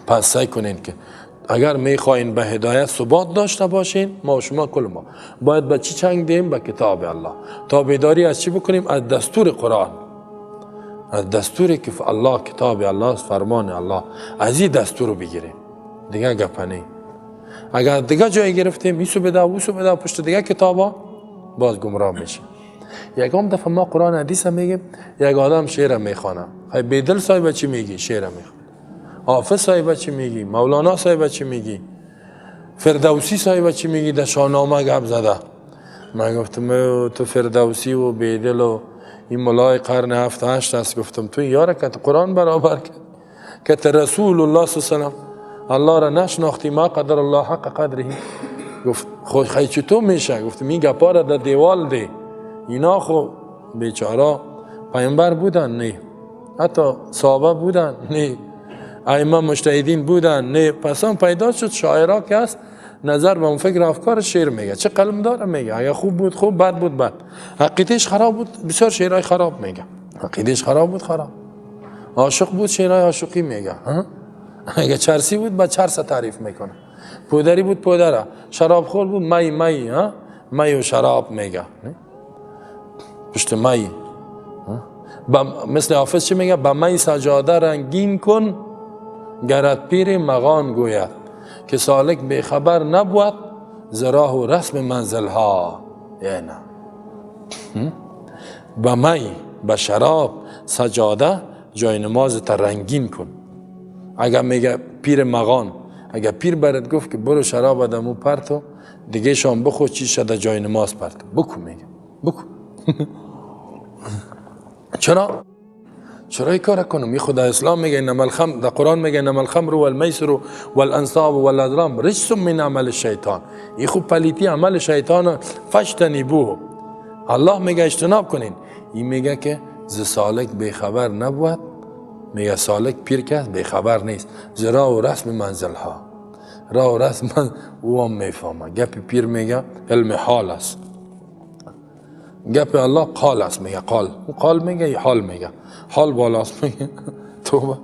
پس سعی کنین که اگر میخواین به هدایت ثبات داشته باشین، ما و شما کل ما باید به چی چنگ دیم؟ به کتاب الله. تابعداری از چی بکنیم؟ از دستور قرآن، از دستوری که الله کتاب الله است، فرمان الله، از این دستور رو بگیریم. دیگه گپنی. اگر دیگه جای گرفتیم ایسو بده اوسو بده پشت دیگه کتابا، باز گمراه میشیم. یکم دفعه ما قرآن حدیث میگیم، یک آدم شعر میخوانه، خیلی بیدل صاحب چی میگی؟ شعر میخوانه. حافظ صاحب چی میگی؟ مولانا صاحب چی میگی؟ فردوسی صاحب چی میگی؟ در شاهنامه گپ زده. من گفتم تو فردوسی و بیدل و این ملای قرن 7 8 است. گفتم تو یاره که قرآن برابر کرد که رسول الله صلی الله علیه و الله را نشناختی، ما قدر الله حق قدره. گفت خود خیلی چطور میشه؟ گفتم این گپا را در دیوال دی. اینا خو بیچاره پیامبر بودن؟ نه. حتی صحابه بودن؟ نه. ائمه مجتهدین بودن؟ نه. پس هم پیدا شد شاعرها که هست نظر به اون فکر افکار شعر میگه، چه قلم داره میگه، اگه خوب بود خوب، بد بود بد، عقیدهش خراب بود بسیار شعرهای خراب میگه، عقیدهش خراب بود خراب، عاشق بود شعرهای عاشقی میگه، اگه چرسی بود با چرس تعریف میکنه، پودری بود پودره، شراب خور بود می می و شراب میگه، پشت می. مثل حافظ چی میگه؟ با می سجاده رنگین کن گرت پیر مغان گوید که سالک بیخبر نبود ز راه و رسم منزل ها. یعنی با می با شراب سجاده جای نماز تا رنگین کن. اگر میگه پیر مغان، اگر پیر برات گفت که برو شراب دمو پرتو دیگه شام بخور چی شده جای نماز پرتو بکو، میگه بکو. چرا ای کار کنم؟ می خدا اسلام میگه انما الخمر، در قرآن میگه انما الخمر والمیسر والانصاب والازلام رجس من عمل الشیطان. این خوب پلیتی عمل شیطان، فاجتنبوه. الله میگه اجتناب کنین. این میگه که ز سالک بیخبر نبود، میگه سالک پیر که بیخبر نیست ز راه و رسم منزل ها. راه و رسم او هم میفهمه. گپ پیر میگه علم حال است، گپ الله قال است. میگه قال میگه ی حال میگه، حال بالاست میگه. توبه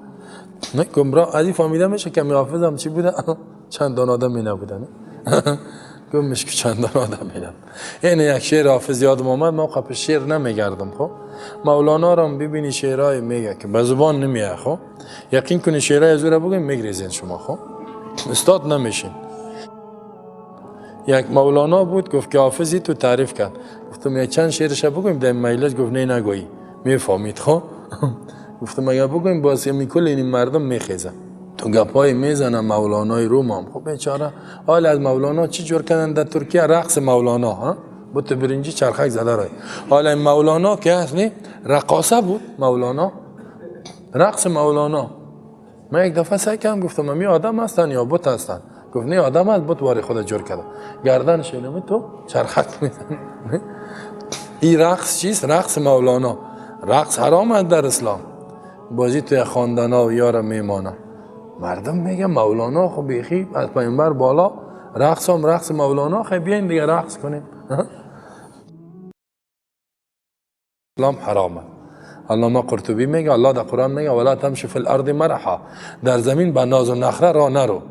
نه گمراه ازی فهمیده میشه که حافظم چی بوده؟ چندان آدم می نبودن. گمش که چندان آدم می نبود. یعنی یک شعر حافظ یادم آمد، موقع پیش شعر نمیگردم. خب مولانا را ببینی شعرهای میگه که به زبان نمیاد. خب یقین کنی شعرهای از او را بگیم میگریزین شما. خب استاد نمیشین. یک مولانا بود گفت که حافظی تو تعریف کرد، گفتم یک چند شعرش بگویم در مجلس، گفت نه نگویی میفهمید. خب گفتم اگه بگویم باز میکل این مردم میخیزن، تو گپای میزنن مولانای روم هم. خب بیچاره حال از مولانا چی جور کردن در ترکیه؟ رقص مولانا ها بوت برنجی چرخک زده رای. حالا مولانا که اصلی رقاصه بود، مولانا رقص مولانا. من یک دفعه سعی کردم گفتم امی آدم هستن یا بت هستن؟ گفت نه آدم هست، بت واری خود جور کرده، گردنش اینم تو چرخک میزنه. این رقص چیست؟ رقص مولانا. رقص حرام است در اسلام. بازی توی خواندنا و یار میمانه. مردم میگه مولانا خب بیخی از پیامبر بالا، رقص هم رقص مولانا، خیلی بیاین دیگه رقص کنیم. اسلام حرامه. علامه قرطبی میگه الله در قرآن میگه ولا تمشی فی الارض مرحا، در زمین با ناز و نخره راه نرو.